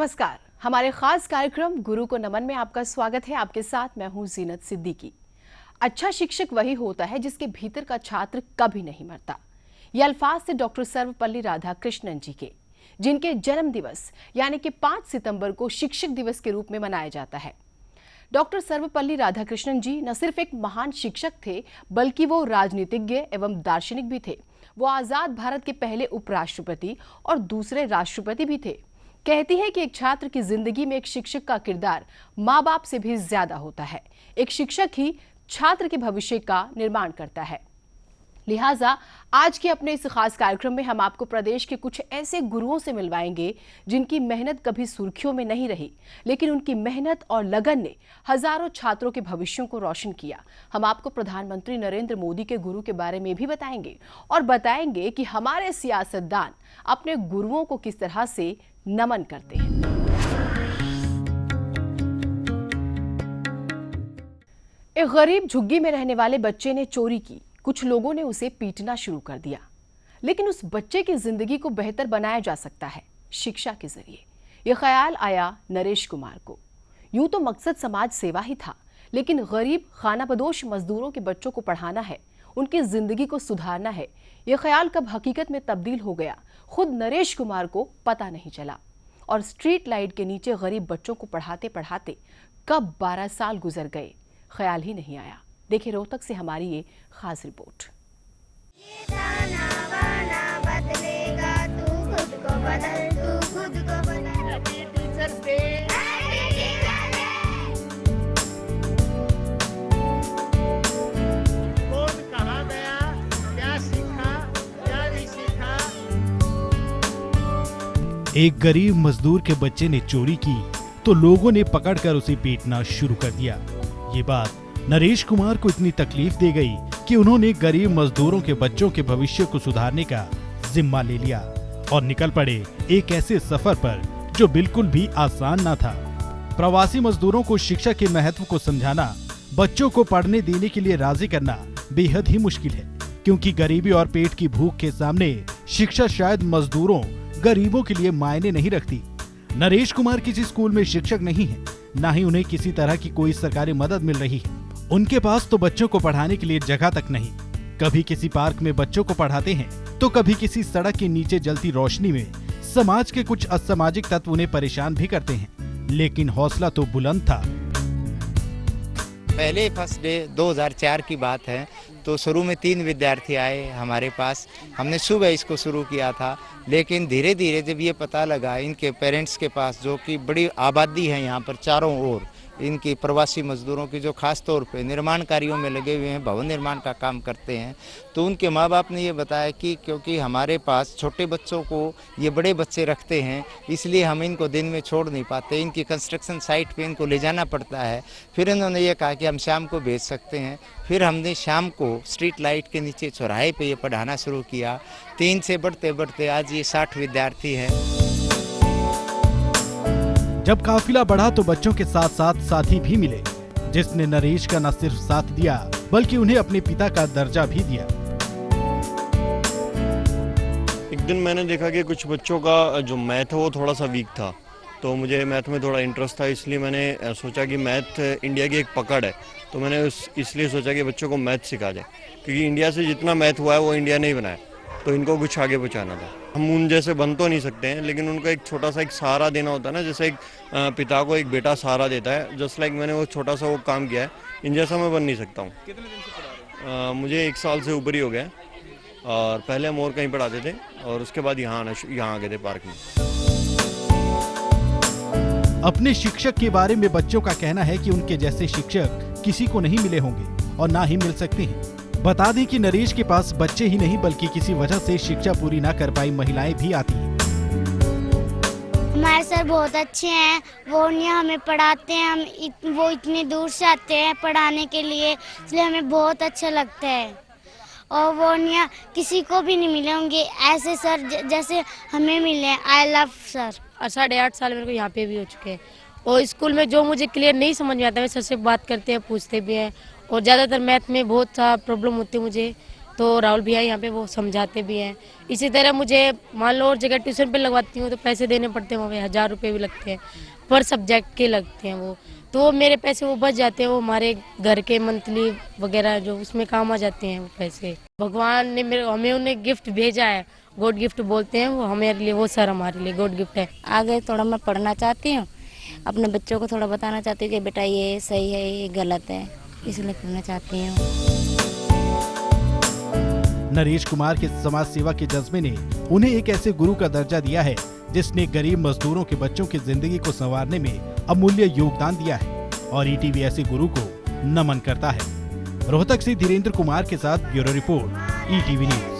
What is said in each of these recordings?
नमस्कार, हमारे खास कार्यक्रम गुरु को नमन में आपका स्वागत है। आपके साथ मैं हूं जीनत सिद्दीकी। अच्छा शिक्षक वही होता है जिसके भीतर का छात्र कभी नहीं मरता। ये अल्फाज थे डॉक्टर सर्वपल्ली राधाकृष्णन जी के, जिनके जन्म दिवस यानी कि 5 सितंबर को शिक्षक दिवस के रूप में मनाया जाता है। डॉक्टर सर्वपल्ली राधाकृष्णन जी न सिर्फ एक महान शिक्षक थे, बल्कि वो राजनीतिज्ञ एवं दार्शनिक भी थे। वो आजाद भारत के पहले उपराष्ट्रपति और दूसरे राष्ट्रपति भी थे। कहती है कि एक छात्र की जिंदगी में एक शिक्षक का किरदार माँ बाप से भी ज्यादा होता है। एक शिक्षक ही छात्र के भविष्य का निर्माण करता है। लिहाजा आज के अपने इस खास कार्यक्रम में हम आपको प्रदेश के कुछ ऐसे गुरुओं से मिलवाएंगे जिनकी मेहनत कभी सुर्खियों में नहीं रही, लेकिन उनकी मेहनत और लगन ने हजारों छात्रों के भविष्यों को रोशन किया। हम आपको प्रधानमंत्री नरेंद्र मोदी के गुरु के बारे में भी बताएंगे और बताएंगे कि हमारे सियासतदान अपने गुरुओं को किस तरह से नमन करते हैं। एक गरीब झुग्गी में रहने वाले बच्चे ने चोरी की। कुछ लोगों ने उसे पीटना शुरू कर दिया, लेकिन उस बच्चे की जिंदगी को बेहतर बनाया जा सकता है शिक्षा के जरिए। यह ख्याल आया नरेश कुमार को। यूं तो मकसद समाज सेवा ही था, लेकिन गरीब खानाबदोश मजदूरों के बच्चों को पढ़ाना है, उनकी जिंदगी को सुधारना है। यह ख्याल कब हकीकत में तब्दील हो गया, खुद नरेश कुमार को पता नहीं चला। और स्ट्रीट लाइट के नीचे गरीब बच्चों को पढ़ाते पढ़ाते कब 12 साल गुजर गए, ख्याल ही नहीं आया। देखिए रोहतक से हमारी ये खास रिपोर्ट। एक गरीब मजदूर के बच्चे ने चोरी की तो लोगों ने पकड़कर उसे पीटना शुरू कर दिया। ये बात नरेश कुमार को इतनी तकलीफ दे गई कि उन्होंने गरीब मजदूरों के बच्चों के भविष्य को सुधारने का जिम्मा ले लिया और निकल पड़े एक ऐसे सफर पर जो बिल्कुल भी आसान न था। प्रवासी मजदूरों को शिक्षा के महत्व को समझाना, बच्चों को पढ़ने देने के लिए राजी करना बेहद ही मुश्किल है, क्योंकि गरीबी और पेट की भूख के सामने शिक्षा शायद मजदूरों गरीबों के लिए मायने नहीं रखती। नरेश कुमार किसी स्कूल में शिक्षक नहीं है, न ही उन्हें किसी तरह की कोई सरकारी मदद मिल रही है। उनके पास तो बच्चों को पढ़ाने के लिए जगह तक नहीं। कभी किसी पार्क में बच्चों को पढ़ाते हैं तो कभी किसी सड़क के नीचे जलती रोशनी में। समाज के कुछ असामाजिक तत्व उन्हें परेशान भी करते हैं, लेकिन हौसला तो बुलंद था। पहले फर्स्ट डे 2004 की बात है, तो शुरू में 3 विद्यार्थी आए हमारे पास। हमने सुबह इसको शुरू किया था, लेकिन धीरे धीरे जब ये पता लगा इनके पेरेंट्स के पास, जो कि बड़ी आबादी है यहाँ पर चारों ओर, इनकी प्रवासी मजदूरों की जो खास तौर पे निर्माण कार्यों में लगे हुए हैं, भवन निर्माण का काम करते हैं, तो उनके माँ बाप ने ये बताया कि क्योंकि हमारे पास छोटे बच्चों को ये बड़े बच्चे रखते हैं, इसलिए हम इनको दिन में छोड़ नहीं पाते, इनकी कंस्ट्रक्शन साइट पे इनको ले जाना पड़ता है। फिर इन्होंने ये कहा कि हम शाम को भेज सकते हैं। फिर हमने शाम को स्ट्रीट लाइट के नीचे चौराहे पे ये पढ़ाना शुरू किया। 3 से बढ़ते बढ़ते आज ये 60 विद्यार्थी हैं। जब काफिला बढ़ा तो बच्चों के साथ साथ साथी भी मिले, जिसने नरेश का न सिर्फ साथ दिया बल्कि उन्हें अपने पिता का दर्जा भी दिया। एक दिन मैंने देखा कि कुछ बच्चों का जो मैथ है वो थोड़ा सा वीक था, तो मुझे मैथ में थोड़ा इंटरेस्ट था, इसलिए मैंने सोचा कि मैथ इंडिया की एक पकड़ है, तो मैंने इसलिए सोचा कि बच्चों को मैथ सिखा जाए, क्योंकि इंडिया से जितना मैथ हुआ है वो इंडिया ने ही बनाया, तो इनको कुछ आगे पहुँचाना था। हम उन जैसे बन तो नहीं सकते हैं, लेकिन उनको एक छोटा सा एक सहारा देना होता है ना, जैसे एक पिता को एक बेटा सहारा देता है, जस्ट लाइक मैंने वो छोटा सा वो काम किया है। इन जैसा मैं बन नहीं सकता हूँ। कितने दिन से पढ़ा रहे हो? मुझे 1 साल से ऊपर ही हो गया, और पहले हम और कहीं पढ़ाते थे और उसके बाद यहाँ आ गए थे पार्क में। अपने शिक्षक के बारे में बच्चों का कहना है कि उनके जैसे शिक्षक किसी को नहीं मिले होंगे और ना ही मिल सकते हैं। बता दें कि नरेश के पास बच्चे ही नहीं बल्कि किसी वजह से शिक्षा पूरी ना कर पाई महिलाएं भी आती हैं। हमारे सर बहुत अच्छे हैं, वो यहाँ हमें पढ़ाते हैं। वो इतने दूर से आते हैं पढ़ाने के लिए, इसलिए हमें बहुत अच्छा लगता है। और वो यहाँ किसी को भी नहीं मिले होंगे ऐसे सर जैसे हमें मिले। I love sir. और 8.5 साल मेरे को यहाँ पे भी हो चुके हैं, और स्कूल में जो मुझे क्लियर नहीं समझ में आता है, सर से बात करते हैं, पूछते भी हैं। और ज़्यादातर मैथ में बहुत सा प्रॉब्लम होती है मुझे, तो राहुल भैया यहाँ पे वो समझाते भी हैं। इसी तरह मुझे मान लो और जगह ट्यूशन पे लगवाती हूँ तो पैसे देने पड़ते हैं, वहाँ पे 1000 रुपये भी लगते हैं, पर सब्जेक्ट के लगते हैं वो, तो मेरे पैसे वो बच जाते हैं, वो हमारे घर के मंथली वगैरह जो उसमें काम आ जाते हैं वो पैसे। भगवान ने हमें उन्हें गिफ्ट भेजा है, गॉड गिफ्ट बोलते हैं वो हमारे लिए, वो सर हमारे लिए गॉड गिफ्ट है। आगे थोड़ा मैं पढ़ना चाहती हूँ, अपने बच्चों को थोड़ा बताना चाहती हूँ कि बेटा ये सही है ये गलत है, इसलिए करना चाहती हूँ। नरेश कुमार के समाज सेवा के जज्बे ने उन्हें एक ऐसे गुरु का दर्जा दिया है जिसने गरीब मजदूरों के बच्चों की जिंदगी को संवारने में अमूल्य योगदान दिया है और ईटीवी ऐसे गुरु को नमन करता है। रोहतक से धीरेन्द्र कुमार के साथ ब्यूरो रिपोर्ट, ईटीवी न्यूज।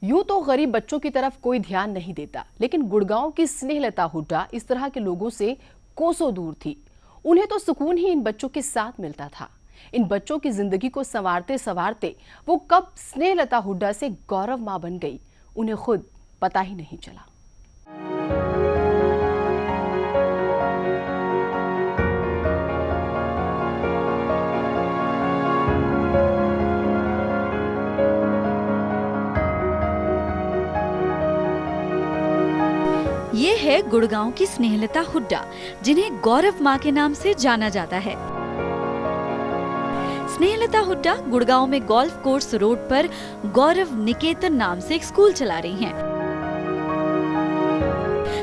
यूं तो गरीब बच्चों की तरफ कोई ध्यान नहीं देता, लेकिन गुड़गांव की स्नेहलता हुड्डा इस तरह के लोगों से कोसों दूर थी। उन्हें तो सुकून ही इन बच्चों के साथ मिलता था। इन बच्चों की जिंदगी को संवारते संवारते वो कब स्नेहलता हुड्डा से गौरव मां बन गई, उन्हें खुद पता ही नहीं चला। ये है गुड़गांव की स्नेहलता हुड्डा, जिन्हें गौरव मां के नाम से जाना जाता है। स्नेहलता हुड्डा गुड़गांव में गोल्फ कोर्स रोड पर गौरव निकेतन नाम से एक स्कूल चला रही हैं,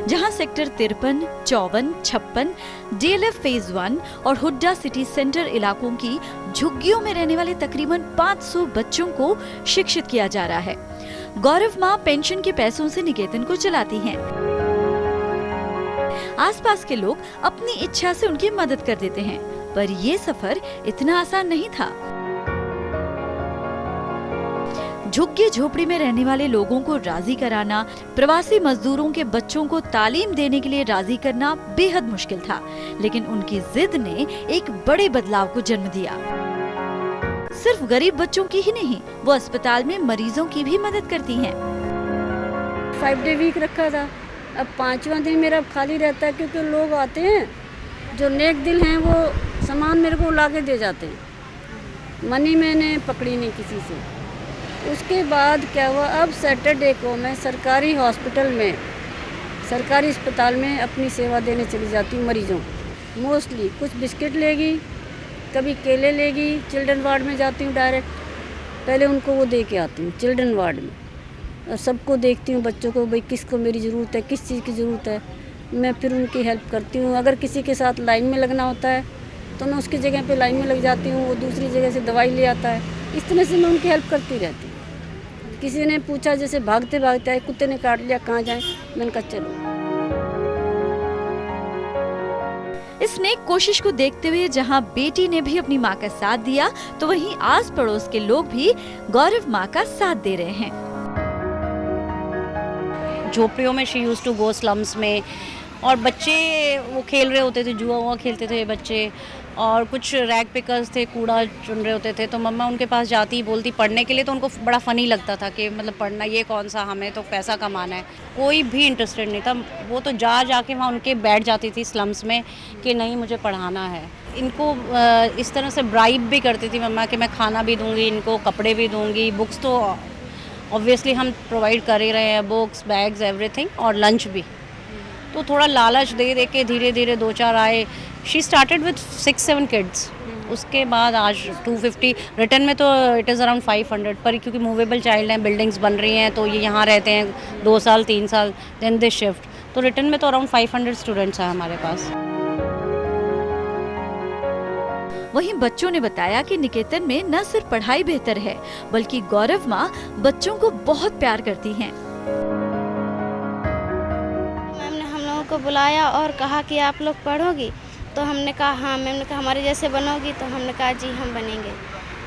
जहां सेक्टर 53, 54, 56, डीएलएफ फेज 1 और हुड्डा सिटी सेंटर इलाकों की झुग्गियों में रहने वाले तकरीबन 500 बच्चों को शिक्षित किया जा रहा है। गौरव मां पेंशन के पैसों से निकेतन को चलाती हैं। आसपास के लोग अपनी इच्छा से उनकी मदद कर देते हैं, पर ये सफर इतना आसान नहीं था। झुग्गी झोपड़ी में रहने वाले लोगों को राजी कराना, प्रवासी मजदूरों के बच्चों को तालीम देने के लिए राजी करना बेहद मुश्किल था, लेकिन उनकी जिद ने एक बड़े बदलाव को जन्म दिया। सिर्फ गरीब बच्चों की ही नहीं, वो अस्पताल में मरीजों की भी मदद करती हैं। 5 डे वीक रखा था, अब 5वां दिन मेरा खाली रहता है, क्योंकि लोग आते हैं जो नेक दिल हैं, वो सामान मेरे को ला के दे जाते हैं। मनी मैंने पकड़ी नहीं किसी से। उसके बाद क्या हुआ, अब सैटरडे को मैं सरकारी हॉस्पिटल में, सरकारी अस्पताल में अपनी सेवा देने चली जाती हूँ मरीजों। मोस्टली कुछ बिस्किट लेगी, कभी केले लेगी, चिल्ड्रन वार्ड में जाती हूँ डायरेक्ट, पहले उनको वो दे के आती हूँ चिल्ड्रन वार्ड में, और सबको देखती हूँ बच्चों को, भाई किसको मेरी ज़रूरत है, किस चीज़ की ज़रूरत है, मैं फिर उनकी हेल्प करती हूँ। अगर किसी के साथ लाइन में लगना होता है तो मैं उसकी जगह पे लाइन में लग जाती हूँ, वो दूसरी जगह से दवाई ले आता है। इस तरह से मैं उनकी हेल्प करती रहती हूँ। किसी ने पूछा, जैसे भागते भागते आए, कुत्ते ने काट लिया, कहाँ जाएँ, मैंने कहा चलो। इस नेक कोशिश को देखते हुए जहां बेटी ने भी अपनी मां का साथ दिया, तो वहीं आस पड़ोस के लोग भी गौरव मां का साथ दे रहे हैं। झोपड़ियों में she used to go slums में, और बच्चे वो खेल रहे होते थे, जुआ हुआ खेलते थे बच्चे, और कुछ रैग पिकर्स थे, कूड़ा चुन रहे होते थे, तो मम्मा उनके पास जाती बोलती पढ़ने के लिए, तो उनको बड़ा फ़नी लगता था कि मतलब पढ़ना ये कौन सा, हमें तो पैसा कमाना है। कोई भी इंटरेस्टेड नहीं था, वो तो जा के वहाँ उनके बैठ जाती थी स्लम्स में कि नहीं मुझे पढ़ाना है। इनको इस तरह से ब्राइब भी करती थी मम्मा कि मैं खाना भी दूँगी, इनको कपड़े भी दूँगी, बुक्स तो ऑब्वियसली हम प्रोवाइड कर ही रहे हैं, बुक्स, बैग्स, एवरीथिंग, और लंच भी। तो थोड़ा लालच दे के धीरे धीरे 2-4 आए। शी स्टार्टेड विद 6-7 किड्स, उसके बाद आज 250, रिटर्न में तो इट इज़ अराउंड 500, पर क्योंकि मूवेबल चाइल्ड हैं, बिल्डिंग्स बन रही हैं, तो ये यहाँ रहते हैं 2 साल 3 साल, देन दे शिफ्ट, तो रिटर्न में तो अराउंड 500 स्टूडेंट्स हैं हमारे पास। वहीं बच्चों ने बताया कि निकेतन में न सिर्फ पढ़ाई बेहतर है, बल्कि गौरव माँ बच्चों को बहुत प्यार करती हैं। मैम ने हम लोगों को बुलाया और कहा कि आप लोग पढ़ोगी, तो हमने कहा हाँ। मैम ने कहा हमारे जैसे बनोगी, तो हमने कहा जी हम बनेंगे।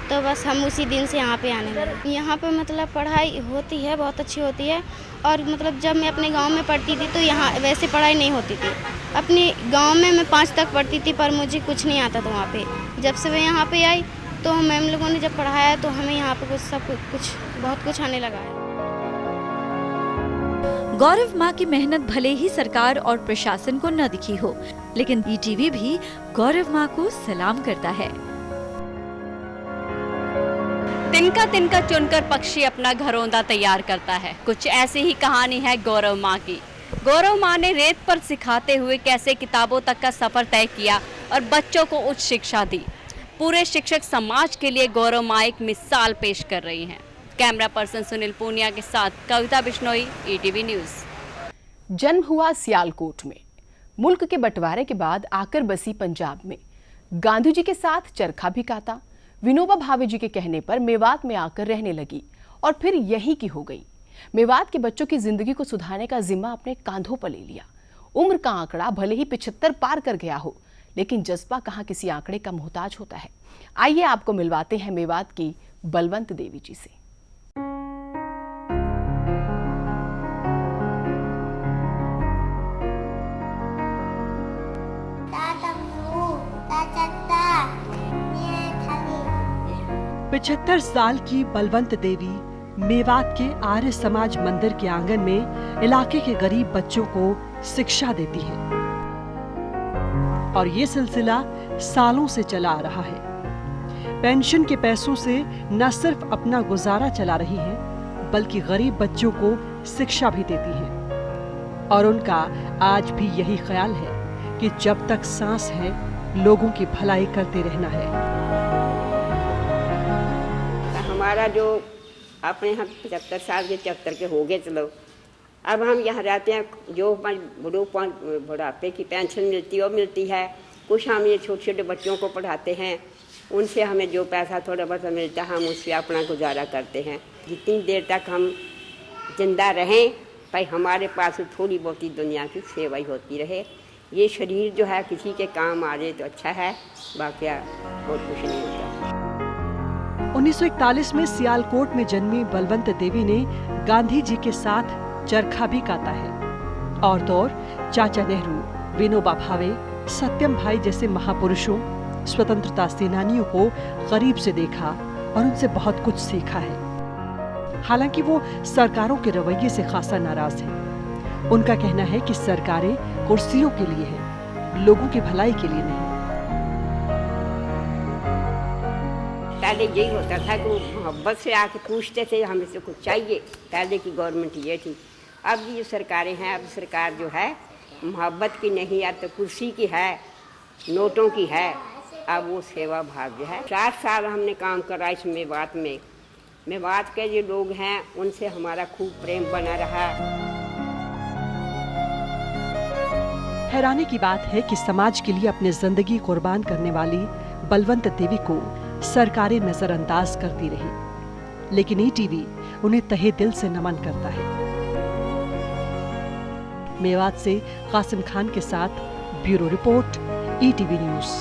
तो बस हम उसी दिन से यहाँ पे आने लगे। यहाँ पे मतलब पढ़ाई होती है, बहुत अच्छी होती है, और मतलब जब मैं अपने गांव में पढ़ती थी तो यहाँ वैसे पढ़ाई नहीं होती थी। अपने गांव में मैं 5 तक पढ़ती थी, पर मुझे कुछ नहीं आता था वहाँ पे। जब से मैं यहाँ पे आई तो मैम लोगों ने जब पढ़ाया तो हमें यहाँ पे कुछ बहुत कुछ आने लगा है। गौरव माँ की मेहनत भले ही सरकार और प्रशासन को न दिखी हो, लेकिन ईटीवी भी गौरव माँ को सलाम करता है। तिनका तिनका चुनकर पक्षी अपना घरौंदा तैयार करता है। कुछ ऐसी ही कहानी है गौरव माँ की। गौरव माँ ने रेत पर सिखाते हुए कैसे किताबों तक का सफर तय किया और बच्चों को उच्च शिक्षा दी। पूरे शिक्षक समाज के लिए गौरव माँ एक मिसाल पेश कर रही हैं। कैमरा पर्सन सुनील पूनिया के साथ कविता बिश्नोई, ईटीवी न्यूज़। जन्म हुआ सियालकोट में, मुल्क के बंटवारे के बाद आकर बसी पंजाब में। गांधी जी के साथ चरखा भी काता। विनोबा भावे जी के कहने पर मेवात में आकर रहने लगी और फिर यहीं की हो गई। मेवात के बच्चों की जिंदगी को सुधारने का जिम्मा अपने कांधों पर ले लिया। उम्र का आंकड़ा भले ही 75 पार कर गया हो, लेकिन जज्बा कहाँ किसी आंकड़े का मोहताज होता है। आइए आपको मिलवाते हैं मेवात की बलवंत देवी जी से। पचहत्तर साल की बलवंत देवी मेवात के आर्य समाज मंदिर के आंगन में इलाके के गरीब बच्चों को शिक्षा देती है और ये सिलसिला सालों से चला आ रहा है। पेंशन के पैसों से न सिर्फ अपना गुजारा चला रही है, बल्कि गरीब बच्चों को शिक्षा भी देती है और उनका आज भी यही ख्याल है कि जब तक सांस है लोगों की भलाई करते रहना है। हमारा जो अपने हम 75 साल के 74 के हो गए, चलो अब हम यहाँ रहते हैं। जो बुढ़ापे की पेंशन मिलती है। कुछ हम ये छोटे छोटे बच्चों को पढ़ाते हैं, उनसे हमें जो पैसा थोड़ा बहुत मिलता है हम उससे अपना गुजारा करते हैं। जितनी देर तक हम जिंदा रहें भाई हमारे पास थोड़ी बहुत ही दुनिया की सेवा ही होती रहे। ये शरीर जो है किसी के काम आ जाए तो अच्छा है, बाकी और कुछ नहीं होता। 1941 में सियालकोट में जन्मी बलवंत देवी ने गांधी जी के साथ चरखा भी काता है और तो और चाचा नेहरू, विनोबा भावे, सत्यम भाई जैसे महापुरुषों, स्वतंत्रता सेनानियों को करीब से देखा और उनसे बहुत कुछ सीखा है। हालांकि वो सरकारों के रवैये से खासा नाराज है। उनका कहना है कि सरकारें कुर्सियों के लिए हैं, लोगों की भलाई के लिए नहीं। पहले यही होता था कि वो मोहब्बत से आके पूछते थे हमें से कुछ चाहिए। पहले की गवर्नमेंट ये थी। अब ये सरकारें हैं, अब सरकार जो है मोहब्बत की नहीं है तो कुर्सी की है, नोटों की है। अब वो सेवा भाव जो है 4 साल हमने काम करा इस मेवात में। मेवात के जो लोग हैं उनसे हमारा खूब प्रेम बना रहा। हैरानी की बात है कि समाज के लिए अपनी जिंदगी कुर्बान करने वाली बलवंत देवी को सरकारें नजरअंदाज करती रही, लेकिन ईटीवी उन्हें तहे दिल से नमन करता है। मेवात से कासिम खान के साथ ब्यूरो रिपोर्ट, ईटीवी न्यूज़।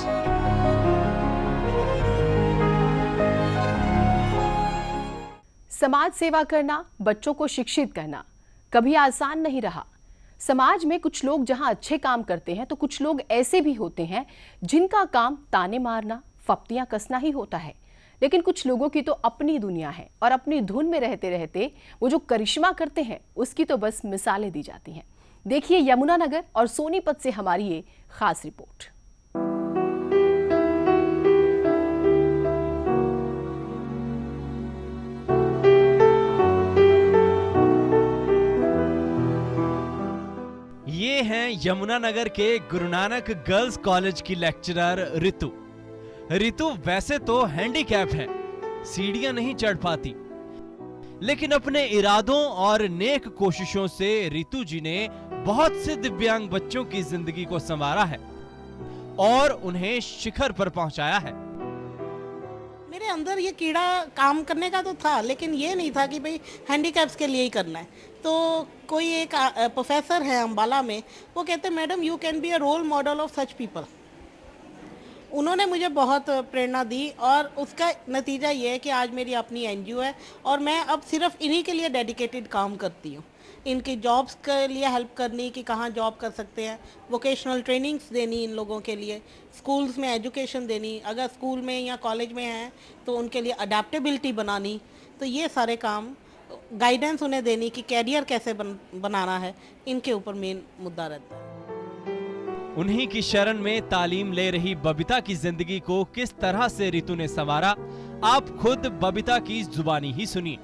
समाज सेवा करना, बच्चों को शिक्षित करना कभी आसान नहीं रहा। समाज में कुछ लोग जहां अच्छे काम करते हैं तो कुछ लोग ऐसे भी होते हैं जिनका काम ताने मारना, फप्तियां कसना ही होता है। लेकिन कुछ लोगों की तो अपनी दुनिया है और अपनी धुन में रहते रहते वो जो करिश्मा करते हैं उसकी तो बस मिसालें दी जाती हैं। देखिए यमुनानगर और सोनीपत से हमारी ये खास रिपोर्ट। ये हैं यमुनानगर के गुरु नानक गर्ल्स कॉलेज की लेक्चरर रितु। रितु वैसे तो हैंडीकैप है, सीढ़ियां नहीं चढ़ पाती, लेकिन अपने इरादों और नेक कोशिशों से रितु जी ने बहुत से दिव्यांग बच्चों की जिंदगी को संवारा है और उन्हें शिखर पर पहुंचाया है। मेरे अंदर ये कीड़ा काम करने का तो था, लेकिन ये नहीं था कि भाई हैंडीकैप्स के लिए ही करना है। तो कोई एक प्रोफेसर है अम्बाला में, वो कहते हैं madam you can be a role model of such people. उन्होंने मुझे बहुत प्रेरणा दी और उसका नतीजा ये है कि आज मेरी अपनी एनजीओ है और मैं अब सिर्फ इन्हीं के लिए डेडिकेटेड काम करती हूँ। इनकी जॉब्स के लिए हेल्प करनी कि कहाँ जॉब कर सकते हैं, वोकेशनल ट्रेनिंग्स देनी इन लोगों के लिए, स्कूल्स में एजुकेशन देनी, अगर स्कूल में या कॉलेज में हैं तो उनके लिए अडेप्टेबिलिटी बनानी। तो ये सारे काम गाइडेंस उन्हें देनी कि कैरियर कैसे बनाना है, इनके ऊपर मेन मुद्दा रहता है। उन्हीं की शरण में तालीम ले रही बबीता की जिंदगी को किस तरह से रितु ने संवारा, आप खुद बबीता की जुबानी ही सुनिए।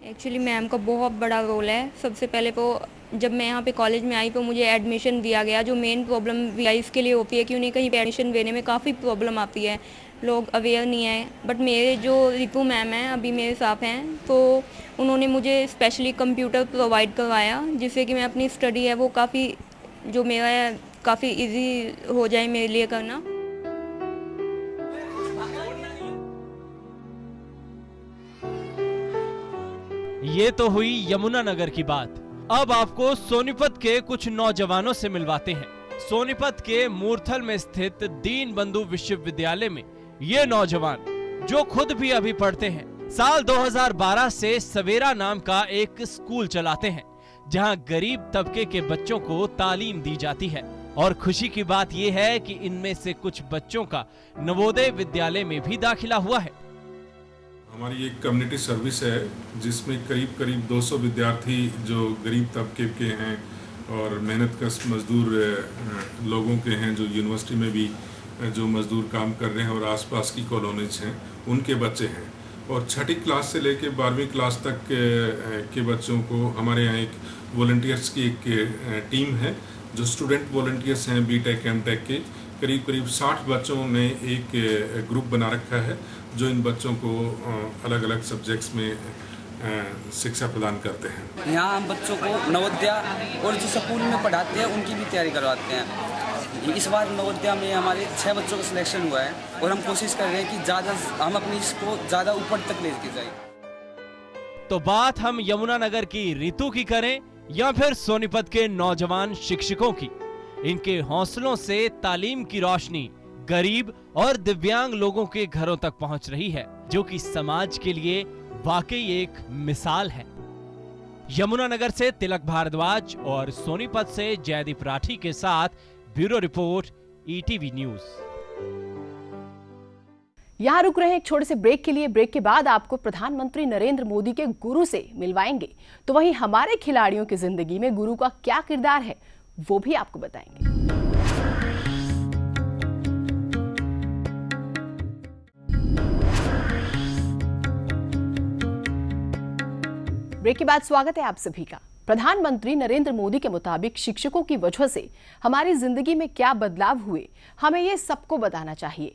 एक्चुअली मैम का बहुत बड़ा रोल है। सबसे पहले तो जब मैं यहाँ पे कॉलेज में आई तो मुझे एडमिशन दिया गया। जो मेन प्रॉब्लम लाइफ के लिए होती है कि उन्हें कहीं पे एडमिशन देने में काफ़ी प्रॉब्लम आती है, लोग अवेयर नहीं है। बट मेरे जो रितु मैम हैं अभी मेरे साथ हैं, तो उन्होंने मुझे स्पेशली कंप्यूटर प्रोवाइड करवाया, जिससे कि मैं अपनी स्टडी है वो काफ़ी जो मेरा है काफ़ी इजी हो जाए मेरे लिए करना। ये तो हुई यमुनानगर की बात। अब आपको सोनीपत के कुछ नौजवानों से मिलवाते हैं। सोनीपत के मूर्थल में स्थित दीनबंधु विश्वविद्यालय में ये नौजवान, जो खुद भी अभी पढ़ते हैं, साल 2012 से सवेरा नाम का एक स्कूल चलाते हैं, जहां गरीब तबके के बच्चों को तालीम दी जाती है। और खुशी की बात यह है कि इनमें से कुछ बच्चों का नवोदय विद्यालय में भी दाखिला हुआ है। हमारी एक कम्युनिटी सर्विस है जिसमें करीब 200 विद्यार्थी जो गरीब तबके के हैं और मेहनतकश मजदूर लोगों के हैं, जो यूनिवर्सिटी में भी जो मजदूर काम कर रहे हैं और आसपास की कॉलोनीज हैं, उनके बच्चे हैं। और छठी क्लास से लेकर 12वीं क्लास तक के बच्चों को हमारे यहाँ एक वॉलंटियर्स की एक टीम है, जो स्टूडेंट वॉलंटियर्स हैं बीटेक एमटेक के। करीब 60 बच्चों ने एक ग्रुप बना रखा है, जो इन बच्चों को अलग अलग सब्जेक्ट्स में शिक्षा प्रदान करते हैं। यहाँ हम बच्चों को नवोदय और जो स्कूल में पढ़ाते हैं उनकी भी तैयारी करवाते हैं। इस बार नवोदय में हमारे 6 बच्चों का सिलेक्शन हुआ है और हम कोशिश कर रहे हैं कि ज़्यादा हम अपनी इसको ज़्यादा ऊपर तक लेके जाए। तो बात हम यमुनानगर की रितु की करें या फिर सोनीपत के नौजवान शिक्षकों की, इनके हौसलों से तालीम की रोशनी गरीब और दिव्यांग लोगों के घरों तक पहुंच रही है, जो कि समाज के लिए वाकई एक मिसाल है। यमुनानगर से तिलक भारद्वाज और सोनीपत से जयदीप राठी के साथ ब्यूरो रिपोर्ट, ईटीवी न्यूज। यहाँ रुक रहे हैं एक छोटे से ब्रेक के लिए। ब्रेक के बाद आपको प्रधानमंत्री नरेंद्र मोदी के गुरु से मिलवाएंगे, तो वहीं हमारे खिलाड़ियों की जिंदगी में गुरु का क्या किरदार है वो भी आपको बताएंगे। ब्रेक के बाद स्वागत है आप सभी का। प्रधानमंत्री नरेंद्र मोदी के मुताबिक शिक्षकों की वजह से हमारी जिंदगी में क्या बदलाव हुए, हमें ये सबको बताना चाहिए।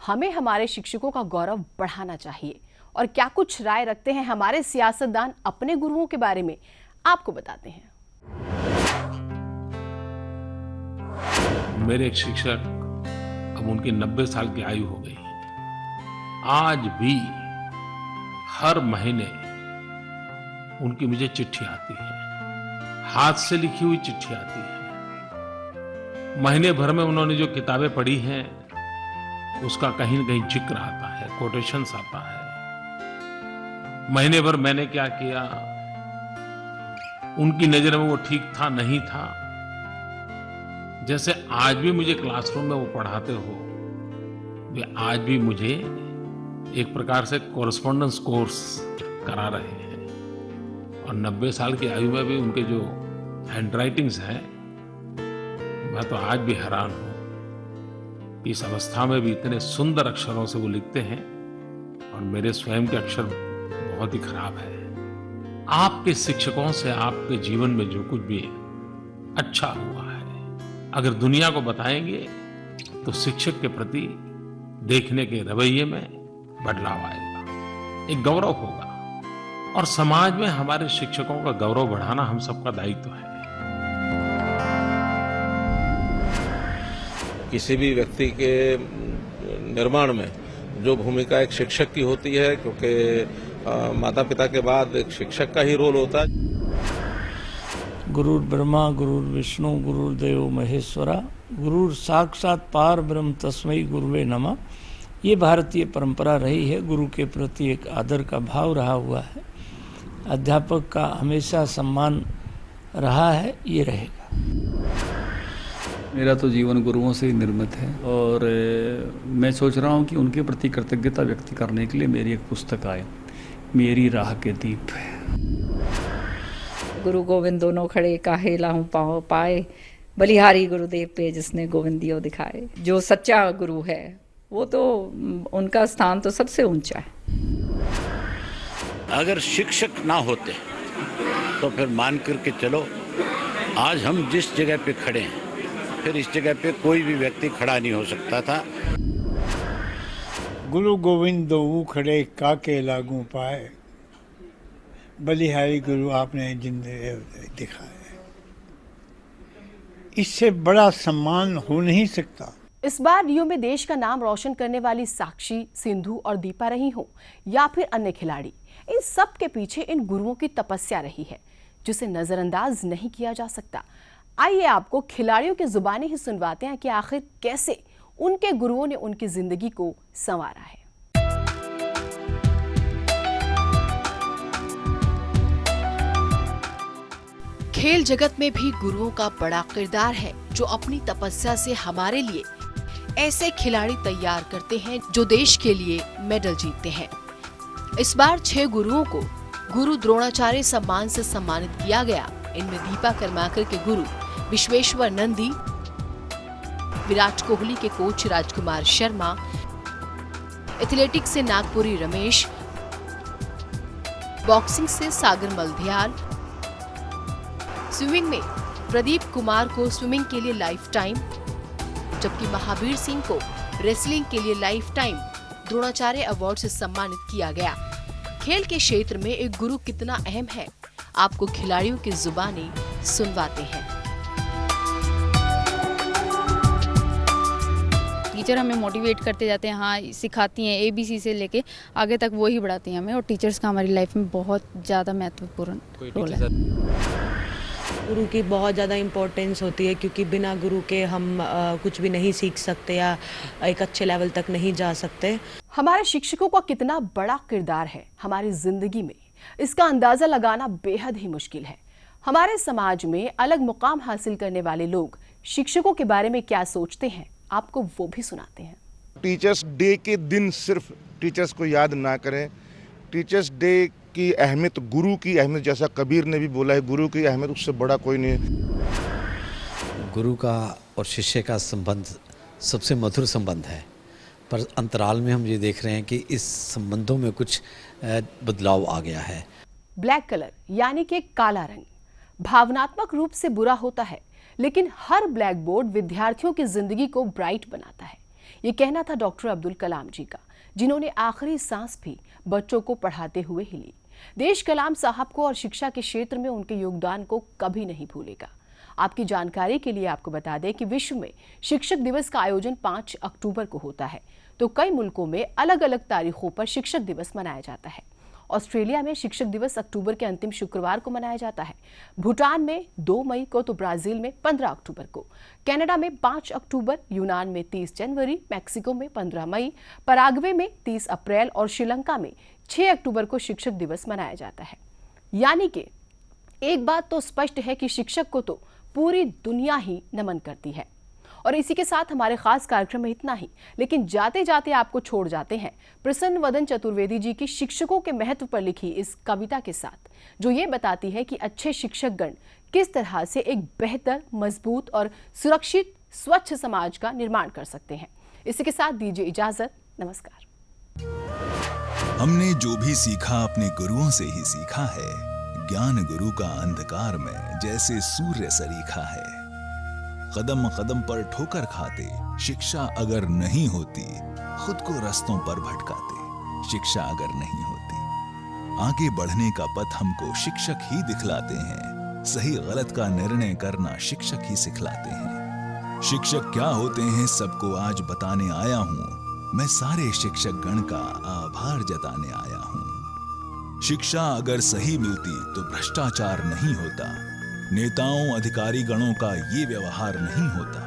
हमें हमारे शिक्षकों का गौरव बढ़ाना चाहिए। और क्या कुछ राय रखते हैं हमारे सियासतदान अपने गुरुओं के बारे में, आपको बताते हैं। मेरे एक शिक्षक, अब उनकी 90 साल की आयु हो गई, आज भी हर महीने उनकी मुझे चिट्ठी आती है, हाथ से लिखी हुई चिट्ठी आती है। महीने भर में उन्होंने जो किताबें पढ़ी हैं उसका कहीं न कहीं जिक्र आता है, कोटेशंस आता है। महीने भर मैंने क्या किया, उनकी नजर में वो ठीक था नहीं था। जैसे आज भी मुझे क्लासरूम में वो पढ़ाते हो, वे आज भी मुझे एक प्रकार से कॉरेस्पॉन्डेंस कोर्स करा रहे हैं। और 90 साल की आयु में भी उनके जो हैंडराइटिंग्स हैं, मैं तो आज भी हैरान हूं। इस अवस्था में भी इतने सुंदर अक्षरों से वो लिखते हैं, और मेरे स्वयं के अक्षर बहुत ही खराब है। आपके शिक्षकों से आपके जीवन में जो कुछ भी अच्छा हुआ है, अगर दुनिया को बताएंगे तो शिक्षक के प्रति देखने के रवैये में बदलाव आएगा, एक गौरव होगा। और समाज में हमारे शिक्षकों का गौरव बढ़ाना हम सबका दायित्व है। किसी भी व्यक्ति के निर्माण में जो भूमिका एक शिक्षक की होती है, क्योंकि माता पिता के बाद एक शिक्षक का ही रोल होता है। गुरुर् ब्रह्मा गुरुर्विष्णु गुरुर्देव महेश्वरा गुरुर साक्षात पार ब्रह्म तस्मै गुरुवे नमः। ये भारतीय परंपरा रही है। गुरु के प्रति एक आदर का भाव रहा हुआ है। अध्यापक का हमेशा सम्मान रहा है, ये रहेगा। मेरा तो जीवन गुरुओं से ही निर्मित है, और मैं सोच रहा हूँ कि उनके प्रति कृतज्ञता व्यक्त करने के लिए मेरी एक पुस्तक आए, मेरी राह के दीप है। गुरु गोविंद दोनों खड़े, काहे लाहूं पाओ पाए, बलिहारी गुरुदेव पे जिसने गोविंदियो दिखाए। जो सच्चा गुरु है वो तो उनका स्थान तो सबसे ऊंचा है। अगर शिक्षक ना होते तो फिर मान करके चलो आज हम जिस जगह पे खड़े हैं फिर इस जगह पे कोई भी व्यक्ति खड़ा नहीं हो सकता था। गुरु गोविंद दो खड़े, काके लागू पाए, बलिहारी गुरु आपने जिंदगी दिखाए। इससे बड़ा सम्मान हो नहीं सकता। इस बार रियो में देश का नाम रोशन करने वाली साक्षी, सिंधु और दीपा रही हो या फिर अन्य खिलाड़ी, इन सब के पीछे इन गुरुओं की तपस्या रही है जिसे नजरअंदाज नहीं किया जा सकता। आइए आपको खिलाड़ियों की जुबानी ही सुनवाते हैं कि आखिर कैसे उनके गुरुओं ने उनकी जिंदगी को संवारा है। खेल जगत में भी गुरुओं का बड़ा किरदार है जो अपनी तपस्या से हमारे लिए ऐसे खिलाड़ी तैयार करते हैं जो देश के लिए मेडल जीतते हैं। इस बार 6 गुरुओं को गुरु द्रोणाचार्य सम्मान से सम्मानित किया गया। इनमें दीपा कर्माकर के गुरु विश्वेश्वर नंदी, विराट कोहली के कोच राजकुमार शर्मा, एथलेटिक्स से नागपुरी रमेश, बॉक्सिंग से सागर मलधियाल, स्विमिंग में प्रदीप कुमार को स्विमिंग के लिए लाइफ टाइम, जबकि महावीर सिंह को रेसलिंग के लिए लाइफ टाइम द्रोणाचार्य अवार्ड से सम्मानित किया गया। खेल के क्षेत्र में एक गुरु कितना अहम है, आपको खिलाड़ियों की जुबानी सुनवाते हैं। टीचर हमें मोटिवेट करते जाते हैं, हाँ सिखाती हैं ABC से लेके आगे तक वो ही बढ़ाती हैं हमें, और टीचर्स का हमारी लाइफ में बहुत ज़्यादा महत्वपूर्ण रोल है। गुरु की बहुत ज़्यादा इम्पोर्टेंस होती है क्योंकि बिना गुरु के हम कुछ भी नहीं सीख सकते या एक अच्छे लेवल तक नहीं जा सकते। हमारे शिक्षकों का कितना बड़ा किरदार है हमारी जिंदगी में, इसका अंदाजा लगाना बेहद ही मुश्किल है। हमारे समाज में अलग मुकाम हासिल करने वाले लोग शिक्षकों के बारे में क्या सोचते हैं, आपको वो भी सुनाते हैं। टीचर्स डे के दिन सिर्फ टीचर्स को याद ना करें, टीचर्स डे की अहमियत, गुरु की अहमियत, जैसा कबीर ने भी बोला है, गुरु की अहमियत उससे बड़ा कोई नहीं है। गुरु का और शिष्य का संबंध सबसे मधुर संबंध है, पर अंतराल में हम ये देख रहे हैं कि इस संबंधों में कुछ बदलाव आ गया है। ब्लैक कलर यानी कि काला रंग भावनात्मक रूप से बुरा होता है, लेकिन हर ब्लैक बोर्ड विद्यार्थियों की जिंदगी को ब्राइट बनाता है। ये कहना था डॉक्टर अब्दुल कलाम जी का, जिन्होंने आखिरी सांस भी बच्चों को पढ़ाते हुए ही ली। देश कलाम साहब को और शिक्षा के क्षेत्र में उनके योगदान को कभी नहीं भूलेगा। आपकी जानकारी के लिए आपको बता दें कि विश्व में शिक्षक दिवस का आयोजन 5 अक्टूबर को होता है, तो कई मुल्कों में अलग अलग तारीखों पर शिक्षक दिवस मनाया जाता है। ऑस्ट्रेलिया में शिक्षक दिवस अक्टूबर के अंतिम शुक्रवार को मनाया जाता है, भूटान में 2 मई को, तो ब्राजील में 15 अक्टूबर को, कनाडा में 5 अक्टूबर, यूनान में 30 जनवरी, मैक्सिको में 15 मई, पराग्वे में 30 अप्रैल और श्रीलंका में 6 अक्टूबर को शिक्षक दिवस मनाया जाता है। यानी कि एक बात तो स्पष्ट है कि शिक्षक को तो पूरी दुनिया ही नमन करती है। और इसी के साथ हमारे खास कार्यक्रम में इतना ही, लेकिन जाते जाते आपको छोड़ जाते हैं प्रसन्न वदन चतुर्वेदी जी की शिक्षकों के महत्व पर लिखी इस कविता के साथ, जो ये बताती है कि अच्छे शिक्षक गण किस तरह से एक बेहतर, मजबूत और सुरक्षित स्वच्छ समाज का निर्माण कर सकते हैं। इसी के साथ दीजिए इजाजत, नमस्कार। हमने जो भी सीखा अपने गुरुओं से ही सीखा है। ज्ञान गुरु का अंधकार में जैसे सूर्य सरीखा है। कदम कदम पर ठोकर खाते, शिक्षा अगर नहीं होती, खुद को रास्तों पर भटकाते। शिक्षा अगर नहीं होती, आगे बढ़ने का पथ हमको शिक्षक ही दिखलाते हैं। सही गलत का निर्णय करना शिक्षक ही सिखलाते हैं। शिक्षक क्या होते हैं सबको आज बताने आया हूँ। मैं सारे शिक्षक गण का आभार जताने आया हूँ। शिक्षा अगर सही मिलती तो भ्रष्टाचार नहीं होता। नेताओं अधिकारी गणों का ये व्यवहार नहीं होता।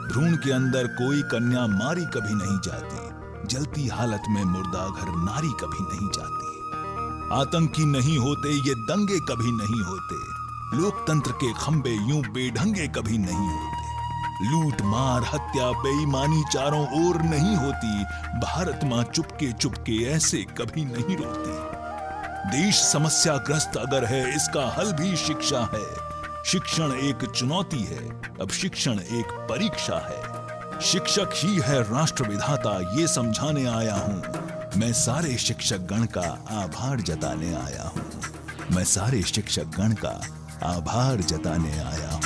भ्रूण के अंदर कोई कन्या मारी कभी नहीं जाती। जलती हालत में मुर्दा घर नारी कभी नहीं जाती। आतंकी नहीं होते ये दंगे कभी नहीं होते। लोकतंत्र के खंबे यूं बेढंगे कभी नहीं होते। लूट मार हत्या बेईमानी चारों ओर नहीं होती। भारत मां चुपके चुपके ऐसे कभी नहीं रोती। देश समस्याग्रस्त अगर है, इसका हल भी शिक्षा है। शिक्षण एक चुनौती है, अब शिक्षण एक परीक्षा है। शिक्षक ही है राष्ट्र विधाता, ये समझाने आया हूँ। मैं सारे शिक्षक गण का आभार जताने आया हूँ। मैं सारे शिक्षक गण का आभार जताने आया हूँ।